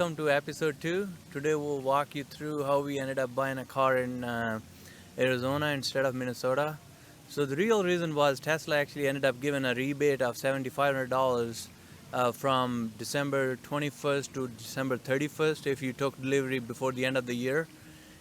Welcome to episode 2. Today we'll walk you through how we ended up buying a car in Arizona instead of Minnesota. So the real reason was Tesla actually ended up giving a rebate of $7,500 from December 21st to December 31st if you took delivery before the end of the year.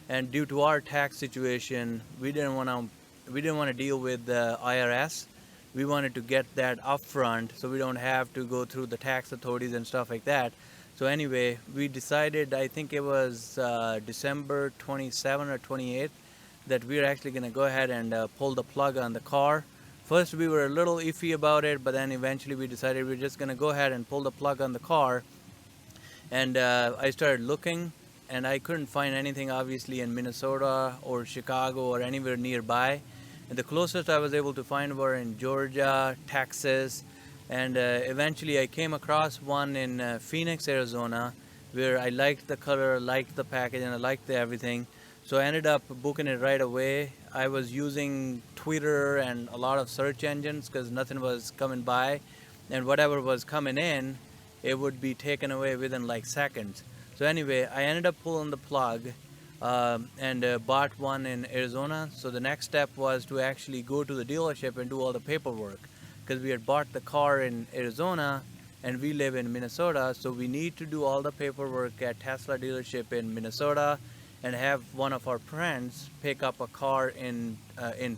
And due to our tax situation, we didn't want to deal with the IRS. We wanted to get that upfront so we don't have to go through the tax authorities and stuff like that. So anyway, we decided, I think it was December 27th or 28th, that we are actually going to go ahead and pull the plug on the car. First we were a little iffy about it, but then eventually we decided we're just going to go ahead and pull the plug on the car. And I started looking, and I couldn't find anything obviously in Minnesota or Chicago or anywhere nearby. And the closest I was able to find were in Georgia, Texas, and eventually I came across one in Phoenix, Arizona, where I liked the color, liked the package, and I liked everything. So I ended up booking it right away. I was using Twitter and a lot of search engines because nothing was coming by, and whatever was coming in, it would be taken away within like seconds. So anyway, I ended up pulling the plug and bought one in Arizona. So the next step was to actually go to the dealership and do all the paperwork, because we had bought the car in Arizona and we live in Minnesota. So we need to do all the paperwork at Tesla dealership in Minnesota and have one of our friends pick up a car in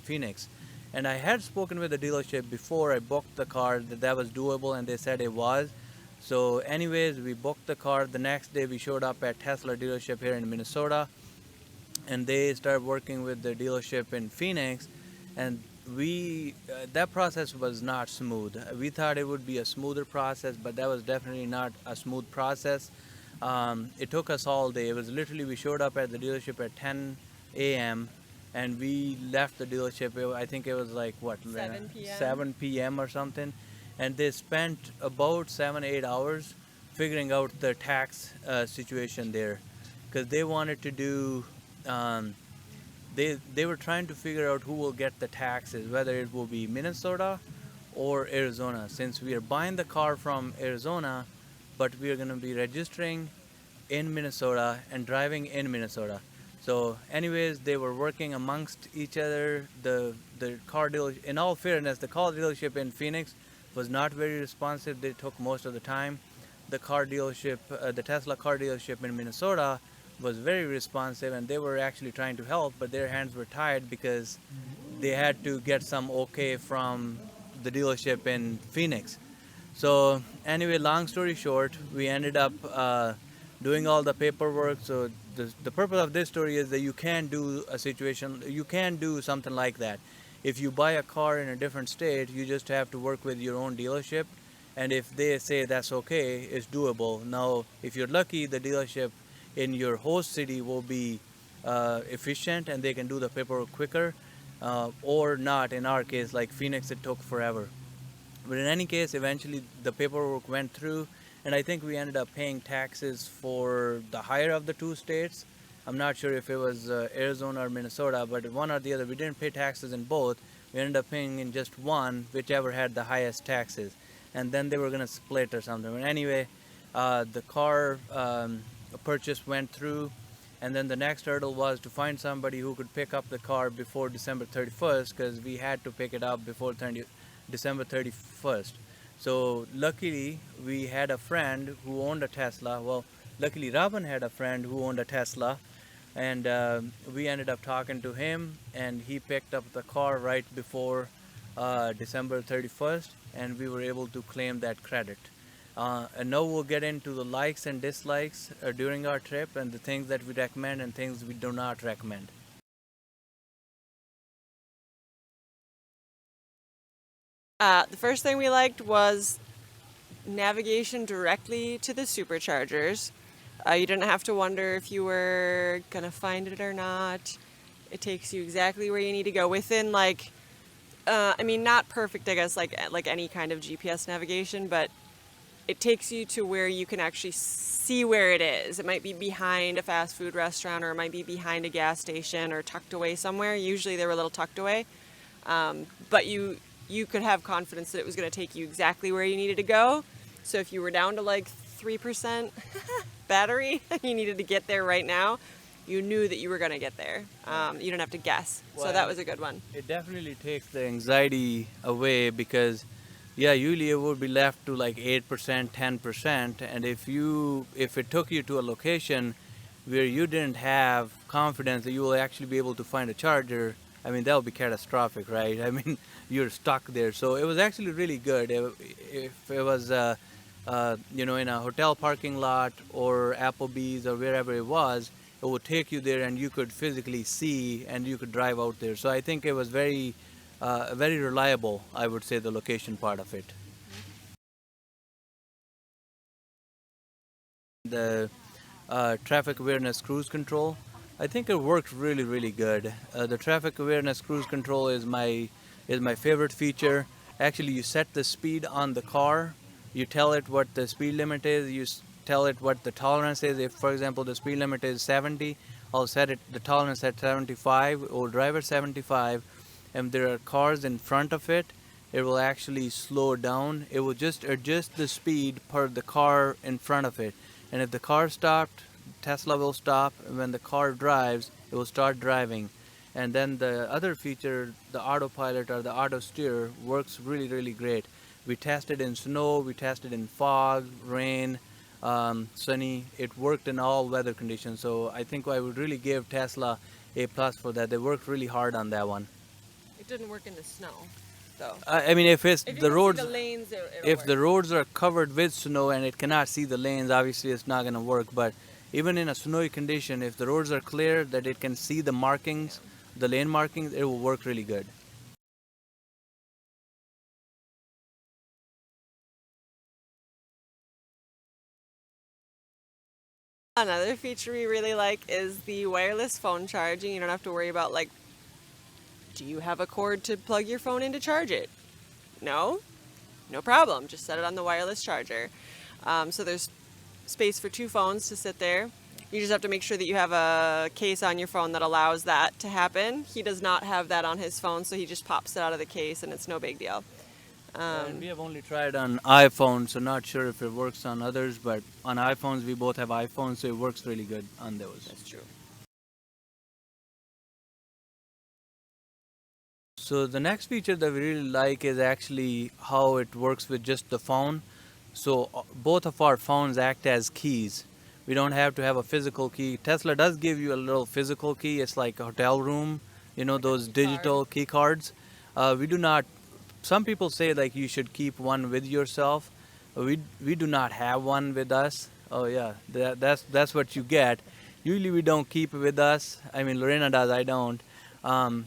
Phoenix. And I had spoken with the dealership before I booked the car that was doable, and they said it was. So anyways, we booked the car. The next day we showed up at Tesla dealership here in Minnesota, and they started working with the dealership in Phoenix. And we that process was not smooth. We thought it would be a smoother process, but that was definitely not a smooth process. It took us all day. It was literally, we showed up at the dealership at 10 a.m. and we left the dealership, I think it was like what, 7 p.m. 7 p.m. or something. And they spent about 7-8 hours figuring out the tax situation there, because they wanted to do they were trying to figure out who will get the taxes, whether it will be Minnesota or Arizona, since we are buying the car from Arizona, but we are going to be registering in Minnesota and driving in Minnesota. So anyways, they were working amongst each other. The car dealer, in all fairness, the car dealership in Phoenix was not very responsive. They took most of the time. The car dealership, the Tesla car dealership in Minnesota, was very responsive, and they were actually trying to help, but their hands were tied because they had to get some okay from the dealership in Phoenix. So anyway, long story short, we ended up doing all the paperwork. So the purpose of this story is that you can do something like that. If you buy a car in a different state, you just have to work with your own dealership, and if they say that's okay, it's doable. Now, if you're lucky, the dealership in your host city will be efficient and they can do the paperwork quicker, or not. In our case, like Phoenix, it took forever. But in any case, eventually the paperwork went through, and I think we ended up paying taxes for the higher of the two states. I'm not sure if it was Arizona or Minnesota, but one or the other. We didn't pay taxes in both. We ended up paying in just one, whichever had the highest taxes. And then they were going to split or something. But anyway, the car purchase went through, and then the next hurdle was to find somebody who could pick up the car before December 31st, because we had to pick it up before December 31st. So luckily we had a friend who owned a Tesla. Well, luckily Robin had a friend who owned a Tesla, and we ended up talking to him, and he picked up the car right before December 31st, and we were able to claim that credit. And now we'll get into the likes and dislikes during our trip, and the things that we recommend and things we do not recommend. The first thing we liked was navigation directly to the superchargers. You didn't have to wonder if you were going to find it or not. It takes you exactly where you need to go within, like, not perfect, I guess, like any kind of GPS navigation, but it takes you to where you can actually see where it is. It might be behind a fast food restaurant, or it might be behind a gas station, or tucked away somewhere. Usually they were a little tucked away. But you could have confidence that it was going to take you exactly where you needed to go. So if you were down to like 3% battery, you needed to get there right now, you knew that you were going to get there. You didn't have to guess. So Well, that was a good one. it definitely takes the anxiety away because, yeah, usually it would be left to like 8%, 10%, and if it took you to a location where you didn't have confidence that you will actually be able to find a charger, I mean that would be catastrophic, right? I mean you're stuck there. So it was actually really good. If it was in a hotel parking lot or Applebee's or wherever it was, it would take you there and you could physically see and you could drive out there. So I think it was very reliable, I would say, the location part of it. The traffic awareness cruise control, I think it worked really good. The traffic awareness cruise control is my favorite feature. Actually, you set the speed on the car, you tell it what the speed limit is, tell it what the tolerance is. If, for example, the speed limit is 70, I'll set the tolerance at 75, it will drive at 75, and there are cars in front of it, it will actually slow down. It will just adjust the speed per the car in front of it. And if the car stopped, Tesla will stop. And when the car drives, it will start driving. And then the other feature, the autopilot or the auto steer, works really great. We tested in snow, we tested in fog, rain, sunny. It worked in all weather conditions. So I think I would really give Tesla a plus for that. They worked really hard on that one. It didn't work in the snow, though. I mean, if it's If you the can roads, see the lanes, it'll if work. the roads are covered with snow and it cannot see the lanes, obviously it's not going to work. But even in a snowy condition, if the roads are clear, that it can see the markings, the lane markings, it will work really good. Another feature we really like is the wireless phone charging. You don't have to worry about, like, do you have a cord to plug your phone in to charge it? No? No problem. Just set it on the wireless charger. So there's space for 2 phones to sit there. You just have to make sure that you have a case on your phone that allows that to happen. He does not have that on his phone, so he just pops it out of the case and it's no big deal. And we have only tried on iPhone, so not sure if it works on others, but on iPhones, we both have iPhones, so it works really good on those. That's true. So the next feature that we really like is actually how it works with just the phone. So both of our phones act as keys. We don't have to have a physical key. Tesla does give you a little physical key. It's like a hotel room, those digital key cards. We do not. Some people say like you should keep one with yourself. We do not have one with us. Oh yeah, that's what you get. Usually we don't keep it with us. I mean, Lorena does. I don't.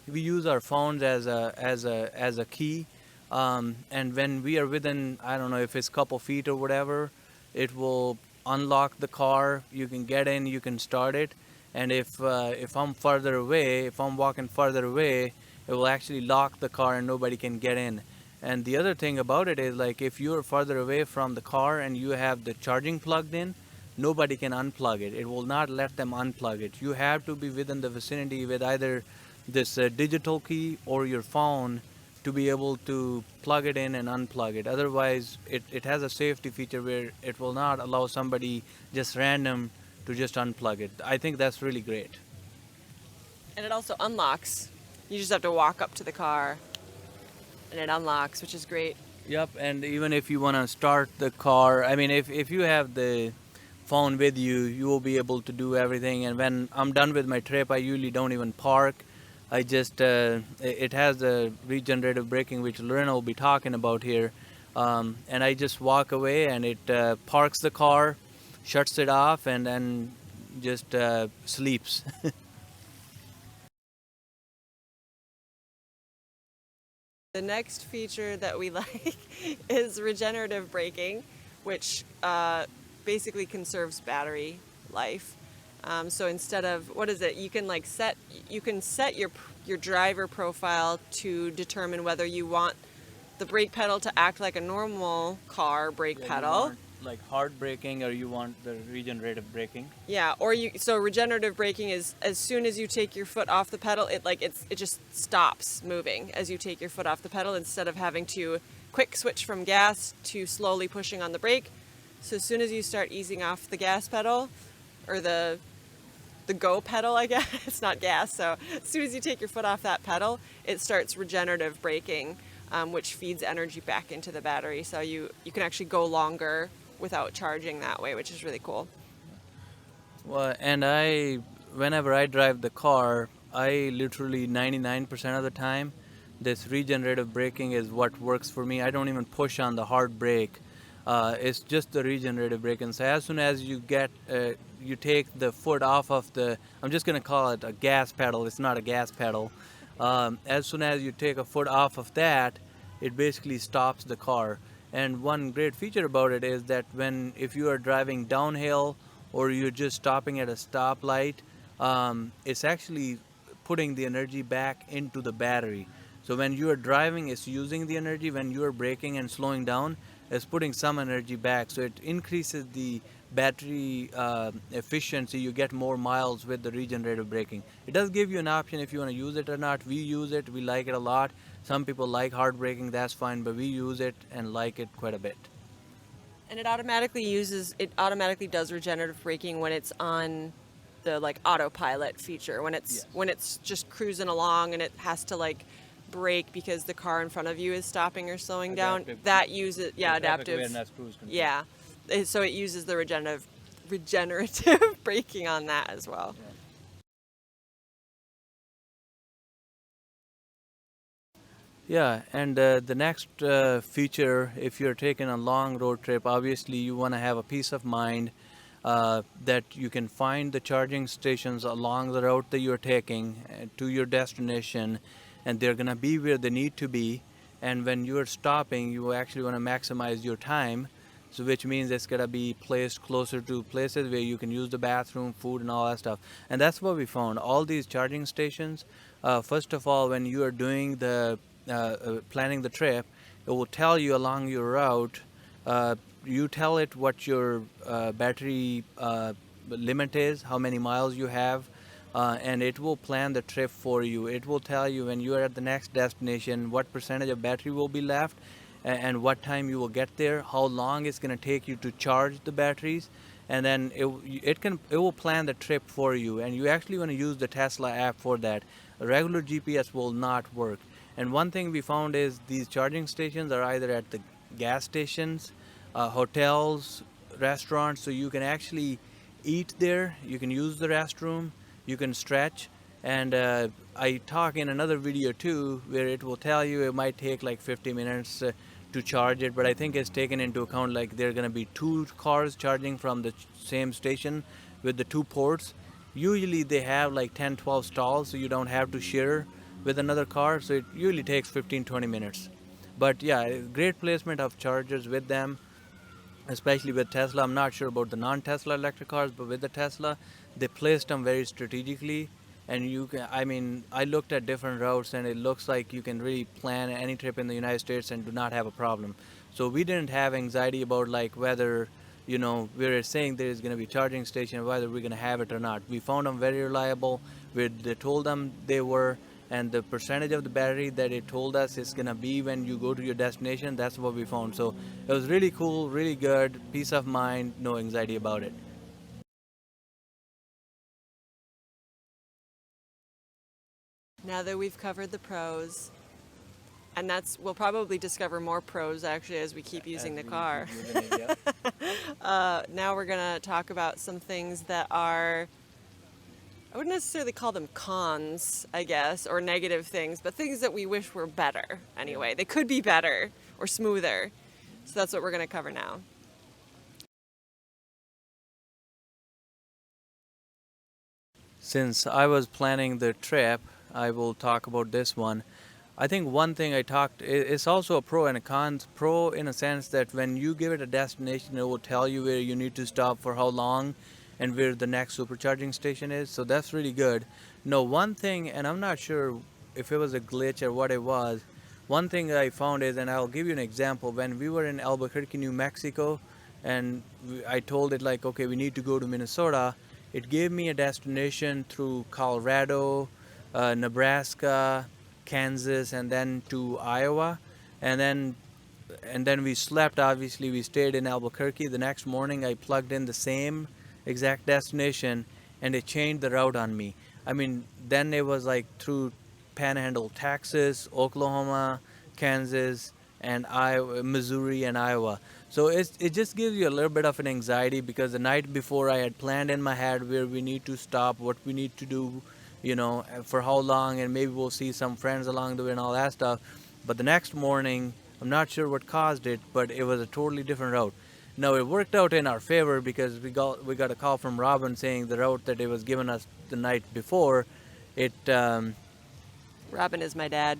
We use our phones as a key, and when we are within, I don't know if it's a couple feet or whatever, it will unlock the car. You can get in, you can start it, and if I'm further away, if I'm walking further away, it will actually lock the car and nobody can get in. And the other thing about it is, like, if you're further away from the car and you have the charging plugged in, nobody can unplug it. It will not let them unplug it. You have to be within the vicinity with either this digital key or your phone to be able to plug it in and unplug it. Otherwise, it has a safety feature where it will not allow somebody just random to just unplug it. I think that's really great. And it also unlocks. You just have to walk up to the car and it unlocks, which is great. Yep, and even if you want to start the car, I mean, if you have the phone with you, you will be able to do everything. And when I'm done with my trip, I usually don't even park. I just, it has the regenerative braking, which Lorena will be talking about here. And I just walk away and it parks the car, shuts it off, and then just sleeps. The next feature that we like is regenerative braking, which basically conserves battery life. So instead of, what is it? You can set your driver profile to determine whether you want the brake pedal to act like a normal car brake Yeah, pedal. you want, like, hard braking, or you want the regenerative braking. Yeah, so regenerative braking is as soon as you take your foot off the pedal, it just stops moving as you take your foot off the pedal instead of having to quick switch from gas to slowly pushing on the brake. So as soon as you start easing off the gas pedal, or the go pedal, I guess, it's not gas. So as soon as you take your foot off that pedal, it starts regenerative braking, which feeds energy back into the battery. So you can actually go longer without charging that way, which is really cool. Well, and whenever I drive the car, I literally 99% of the time, this regenerative braking is what works for me. I don't even push on the hard brake. It's just the regenerative braking. So as soon as you take the foot off of I'm just gonna call it a gas pedal. It's not a gas pedal. As soon as you take a foot off of that, it basically stops the car. And one great feature about it is that if you are driving downhill or you're just stopping at a stoplight, it's actually putting the energy back into the battery. So when you are driving, it's using the energy. When you are braking and slowing down, it's putting some energy back. So it increases the battery efficiency. You get more miles with the regenerative braking. It does give you an option if you want to use it or not. We use it. We like it a lot. Some people like hard braking. That's fine, but we use it and like it quite a bit. And it automatically does regenerative braking when it's on the like autopilot feature, when Yes. it's just cruising along and it has to like brake because the car in front of you is stopping or slowing down. Adaptive. That uses adaptive. Awareness cruise control. Yeah. So it uses the regenerative braking on that as well. Yeah. Yeah, and the next feature, if you're taking a long road trip, obviously you want to have a peace of mind that you can find the charging stations along the route that you're taking to your destination, and they're going to be where they need to be. And when you're stopping, you actually want to maximize your time, so which means it's going to be placed closer to places where you can use the bathroom, food, and all that stuff. And that's what we found. All these charging stations, first of all, when you are doing planning the trip, it will tell you along your route. You tell it what your battery limit is, how many miles you have, and it will plan the trip for you. It will tell you when you are at the next destination what percentage of battery will be left, and what time you will get there, how long it's going to take you to charge the batteries, and then it will plan the trip for you. And you actually want to use the Tesla app for that. A regular GPS will not work. And one thing we found is these charging stations are either at the gas stations, hotels, restaurants, so you can actually eat there, you can use the restroom, you can stretch. And I talk in another video too where it will tell you it might take like 50 minutes to charge it, but I think it's taken into account like there are going to be two cars charging from the same station with the two ports. Usually they have like 10-12 stalls, so you don't have to share with another car, so it usually takes 15-20 minutes. But yeah, great placement of chargers with them, especially with Tesla. I'm not sure about the non-Tesla electric cars, but with the Tesla, they placed them very strategically. And I looked at different routes, and it looks like you can really plan any trip in the United States and do not have a problem. So we didn't have anxiety about like whether, we're saying there is going to be charging station, whether we're going to have it or not. We found them very reliable. They told them they were, and the percentage of the battery that it told us is going to be when you go to your destination, that's what we found. So it was really cool, really good, peace of mind, no anxiety about it. Now that we've covered the pros, and we'll probably discover more pros actually as we keep using the car. Now we're going to talk about some things that are, I wouldn't necessarily call them cons, I guess, or negative things, but things that we wish were better anyway. They could be better or smoother. So that's what we're going to cover now. Since I was planning the trip, I will talk about this one. I think one thing it's also a pro and a con. Pro in a sense that when you give it a destination, it will tell you where you need to stop for how long and where the next supercharging station is. So that's really good. No, one thing, and I'm not sure if it was a glitch or what it was, one thing I found is, and I'll give you an example, when we were in Albuquerque, New Mexico, and I told it like, okay, we need to go to Minnesota, it gave me a destination through Colorado, Nebraska, Kansas, and then to Iowa. And then and then we slept. Obviously, we stayed in Albuquerque. The next morning, I plugged in the same exact destination, and it changed the route on me. I mean, then it was like through Panhandle, Texas, Oklahoma, Kansas, and Iowa, Missouri, and Iowa. So it just gives you a little bit of an anxiety, because the night before I had planned in my head where we need to stop, what we need to do, for how long, and maybe we'll see some friends along the way and all that stuff. But the next morning, I'm not sure what caused it, but it was a totally different route. Now it worked out in our favor, because we got a call from Robin saying the route that it was given us the night before, it Robin is my dad.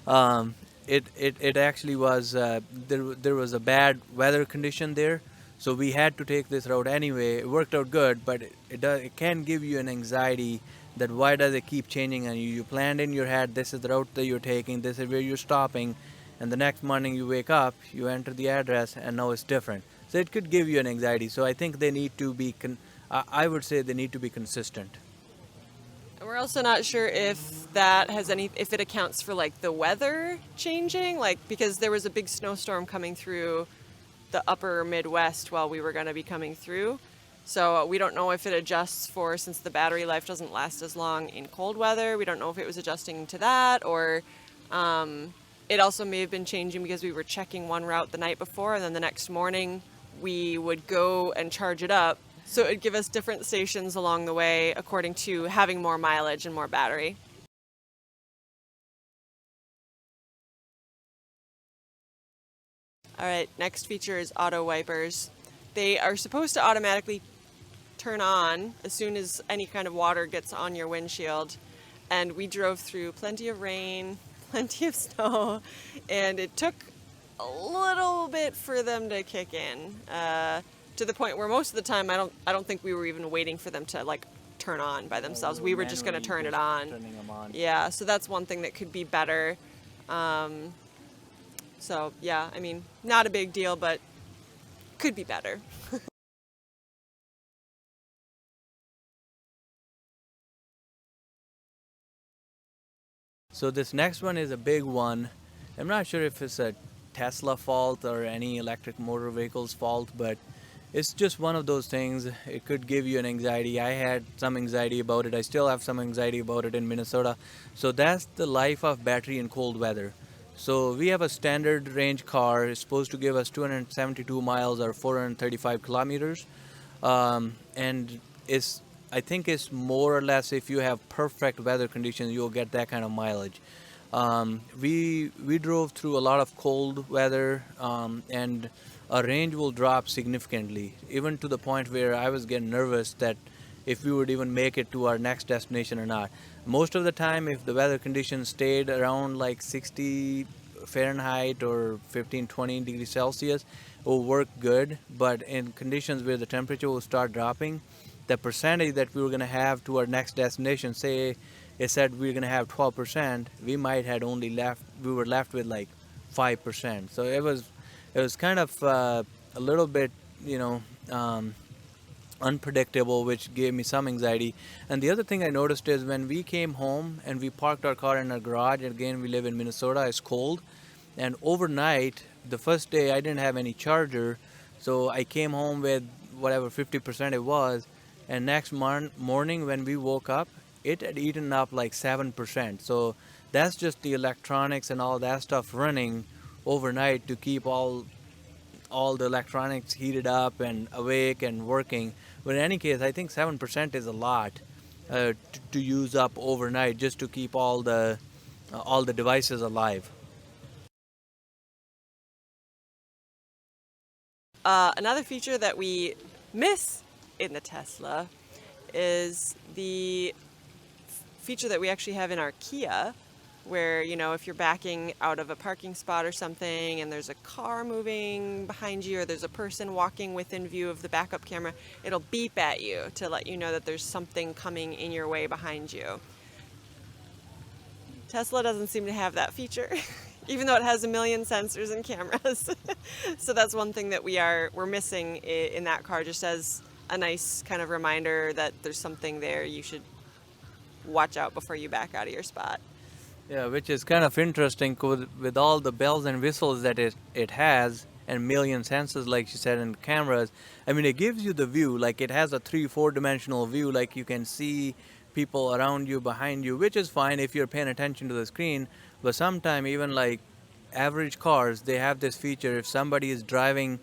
um, it actually was there was a bad weather condition there, so we had to take this route anyway. It worked out good, but it can give you an anxiety that why does it keep changing on you. You planned in your head, this is the route that you're taking, this is where you're stopping, and the next morning you wake up, you enter the address, and now it's different. So it could give you an anxiety. So I think they need to be I would say they need to be consistent. And we're also not sure if that has if it accounts for like the weather changing, like because there was a big snowstorm coming through the upper Midwest while we were going to be coming through. So we don't know if it adjusts for, since the battery life doesn't last as long in cold weather, we don't know if it was adjusting to that, or it also may have been changing because we were checking one route the night before, and then the next morning we would go and charge it up. So it would give us different stations along the way according to having more mileage and more battery. All right, next feature is auto wipers. They are supposed to automatically turn on as soon as any kind of water gets on your windshield. And we drove through plenty of rain, plenty of snow, and it took a little bit for them to kick in. To the point where most of the time I don't think we were even waiting for them to like turn on by themselves. We were just going to turn it on. Turning them on. Yeah, so that's one thing that could be better. So yeah, I mean, not a big deal, but could be better. So this next one is a big one. I'm not sure if it's a Tesla fault or any electric motor vehicle's fault, but it's just one of those things. It could give you an anxiety. I had some anxiety about it. I still have some anxiety about it in Minnesota. So that's the life of battery in cold weather. So we have a standard range car. It's supposed to give us 272 miles or 435 kilometers. And I think it's more or less, if you have perfect weather conditions, you'll get that kind of mileage. We drove through a lot of cold weather, and our range will drop significantly, even to the point where I was getting nervous that if we would even make it to our next destination or not. Most of the time, if the weather conditions stayed around like 60 Fahrenheit or 15-20 degrees Celsius, it will work good. But in conditions where the temperature will start dropping, the percentage that we were going to have to our next destination, say it said we were going to have 12%, we were left with like 5%. So it was kind of a little bit, unpredictable, which gave me some anxiety. And the other thing I noticed is when we came home and we parked our car in our garage, and again we live in Minnesota, it's cold, and overnight, the first day I didn't have any charger, so I came home with whatever 50% it was, and next morning when we woke up, it had eaten up like 7%. So that's just the electronics and all that stuff running overnight to keep all the electronics heated up and awake and working. But in any case, I think 7% is a lot to use up overnight just to keep all the devices alive. Another feature that we miss in the Tesla is the feature that we actually have in our Kia, where, if you're backing out of a parking spot or something and there's a car moving behind you, or there's a person walking within view of the backup camera, it'll beep at you to let you know that there's something coming in your way behind you. Tesla doesn't seem to have that feature, even though it has a million sensors and cameras. So that's one thing that we're missing in that car, just as a nice kind of reminder that there's something there you should watch out before you back out of your spot. Yeah, which is kind of interesting with all the bells and whistles that it has and million sensors, like you said, and cameras. I mean, it gives you the view, like it has a 3-4 dimensional view, like you can see people around you, behind you, which is fine if you're paying attention to the screen. But sometimes, even like average cars, they have this feature. If somebody is driving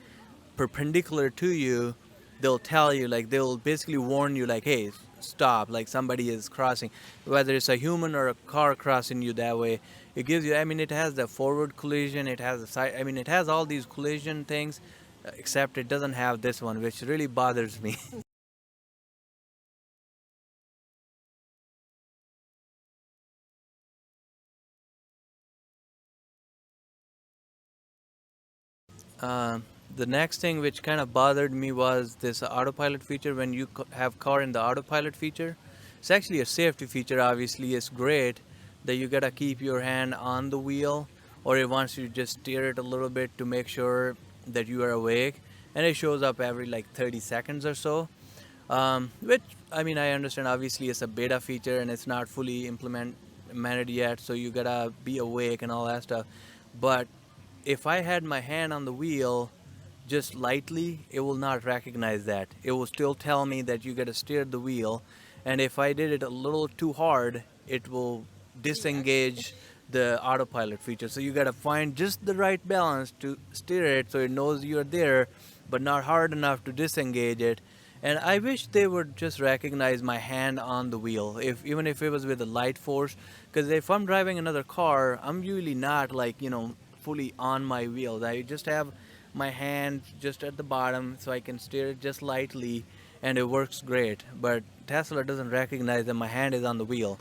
perpendicular to you, they'll tell you, like they'll basically warn you, like, hey, stop, like somebody is crossing, whether it's a human or a car crossing you that way. It gives you, I mean, it has the forward collision, it has the side, I mean, it has all these collision things, except it doesn't have this one, which really bothers me. Uh, the next thing which kind of bothered me was this autopilot feature. When you have car in the autopilot feature, it's actually a safety feature. Obviously, it's great that you gotta keep your hand on the wheel, or it wants you to just steer it a little bit to make sure that you are awake, and it shows up every like 30 seconds or so. Which, I mean, I understand. Obviously, it's a beta feature and it's not fully implemented yet, so you gotta be awake and all that stuff. But if I had my hand on the wheel just lightly, it will not recognize that. It will still tell me that you gotta steer the wheel, and if I did it a little too hard, it will disengage the autopilot feature. So you gotta find just the right balance to steer it so it knows you're there, but not hard enough to disengage it. And I wish they would just recognize my hand on the wheel, if even if it was with a light force. Because if I'm driving another car, I'm usually not like, fully on my wheels. I just have my hand just at the bottom so I can steer it just lightly, and it works great. But Tesla doesn't recognize that my hand is on the wheel.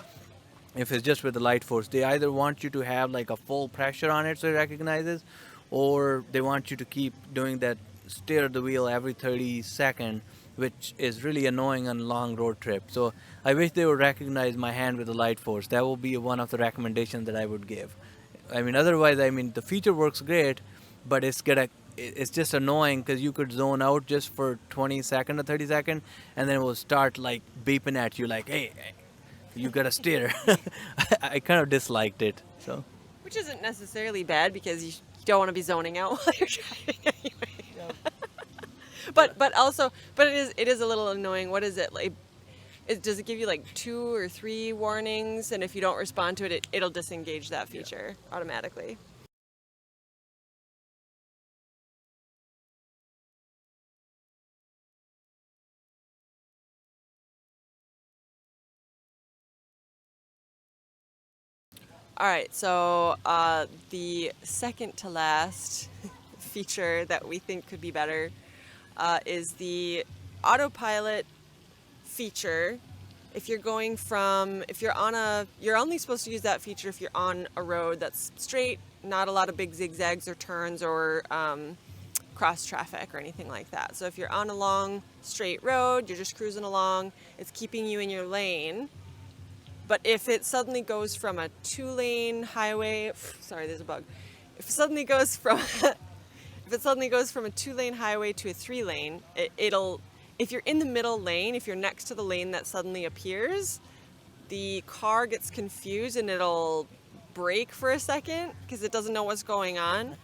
If it's just with the light force, they either want you to have like a full pressure on it so it recognizes, or they want you to keep doing that steer the wheel every 30 seconds, which is really annoying on long road trips. So I wish they would recognize my hand with the light force. That will be one of the recommendations that I would give. I mean, otherwise, I mean, the feature works great, but it's just annoying because you could zone out just for 20 seconds or 30 seconds, and then it will start like beeping at you like, hey, you gotta steer. I kind of disliked it. So Which isn't necessarily bad because you don't want to be zoning out while you're driving anyway. But it is a little annoying. What is it like? Does it give you like 2 or 3 warnings, and if you don't respond to it, it'll disengage that feature automatically? All right, so the second to last feature that we think could be better is the autopilot feature. You're only supposed to use that feature if you're on a road that's straight, not a lot of big zigzags or turns or cross traffic or anything like that. So if you're on a long straight road, you're just cruising along, it's keeping you in your lane. But if it suddenly goes from a 2-lane highway, sorry, there's a bug. If it suddenly goes from if it suddenly goes from a 2-lane highway to a 3-lane, it'll if you're in the middle lane, if you're next to the lane that suddenly appears, the car gets confused and it'll brake for a second because it doesn't know what's going on.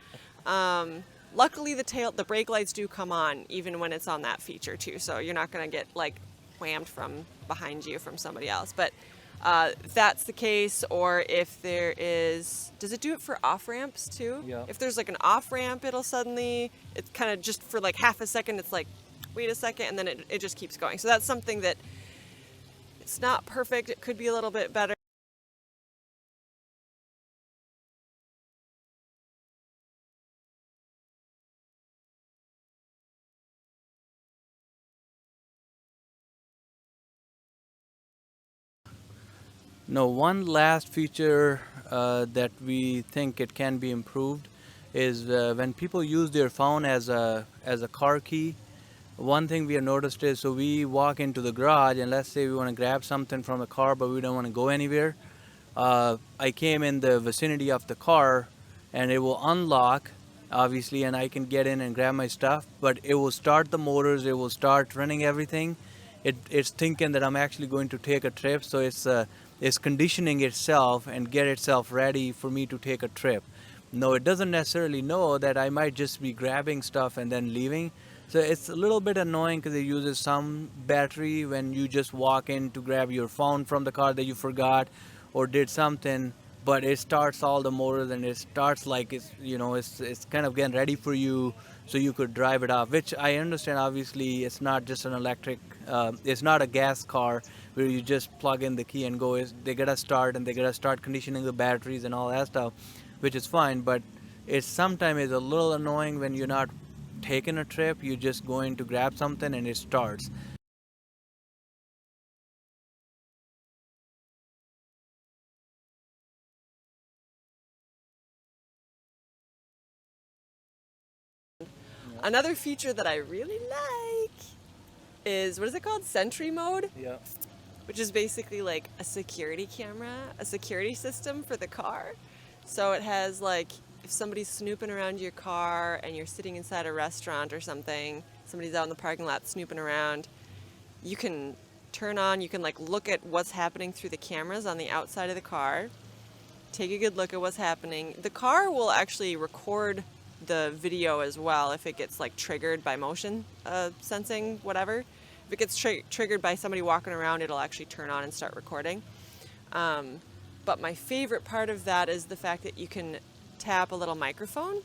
Luckily, the brake lights do come on even when it's on that feature too, so you're not gonna get like whammed from behind you from somebody else. But if that's the case, or if there is, does it do it for off ramps too? Yeah. If there's like an off ramp, it's kind of just for like half a second, it's like, wait a second, and then it just keeps going. So that's something that it's not perfect. It could be a little bit better. no, one last feature that we think it can be improved is when people use their phone as a car key. One thing we have noticed is, so we walk into the garage and let's say we want to grab something from the car, but we don't want to go anywhere. I came in the vicinity of the car, and it will unlock, obviously, and I can get in and grab my stuff. But it will start the motors, it will start running everything. It's thinking that I'm actually going to take a trip, so is conditioning itself and get itself ready for me to take a trip. No, it doesn't necessarily know that I might just be grabbing stuff and then leaving. So it's a little bit annoying because it uses some battery when you just walk in to grab your phone from the car that you forgot or did something, but it starts all the motors and it starts like it's kind of getting ready for you so you could drive it off, which I understand. Obviously it's not just an electric, it's not a gas car where you just plug in the key and go. They gotta start and they gotta start conditioning the batteries and all that stuff, which is fine, but it's sometimes is a little annoying when you're not taking a trip, you're just going to grab something and it starts. Another feature that I really like is, what is it called? Sentry mode, Yeah. which is basically like a security camera, a security system for the car. So it has like, if somebody's snooping around your car and you're sitting inside a restaurant or something, somebody's out in the parking lot snooping around, you can turn on, you can like look at what's happening through the cameras on the outside of the car, take a good look at what's happening. The car will actually record the video as well if it gets like triggered by motion sensing, whatever. If it gets triggered by somebody walking around, it'll actually turn on and start recording. But my favorite part of that is the fact that you can tap a little microphone,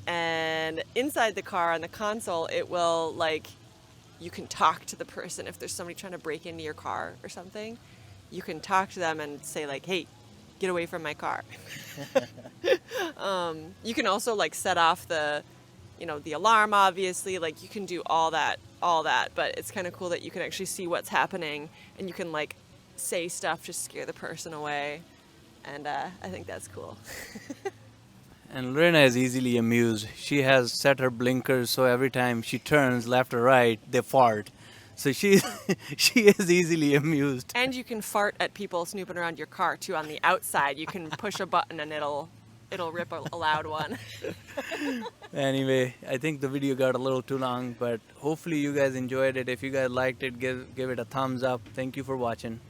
and inside the car on the console, it will like, you can talk to the person. If there's somebody trying to break into your car or something, you can talk to them and say like, hey, get away from my car. You can also like set off the alarm, obviously, like you can do all that, but it's kind of cool that you can actually see what's happening and you can like say stuff to scare the person away. And I think that's cool. And Lorena is easily amused. She has set her blinkers so every time she turns left or right, they fart. So she she is easily amused. And you can fart at people snooping around your car too on the outside. You can push a button and it'll rip a loud one. Anyway, I think the video got a little too long, but hopefully you guys enjoyed it. If you guys liked it, give it a thumbs up. Thank you for watching.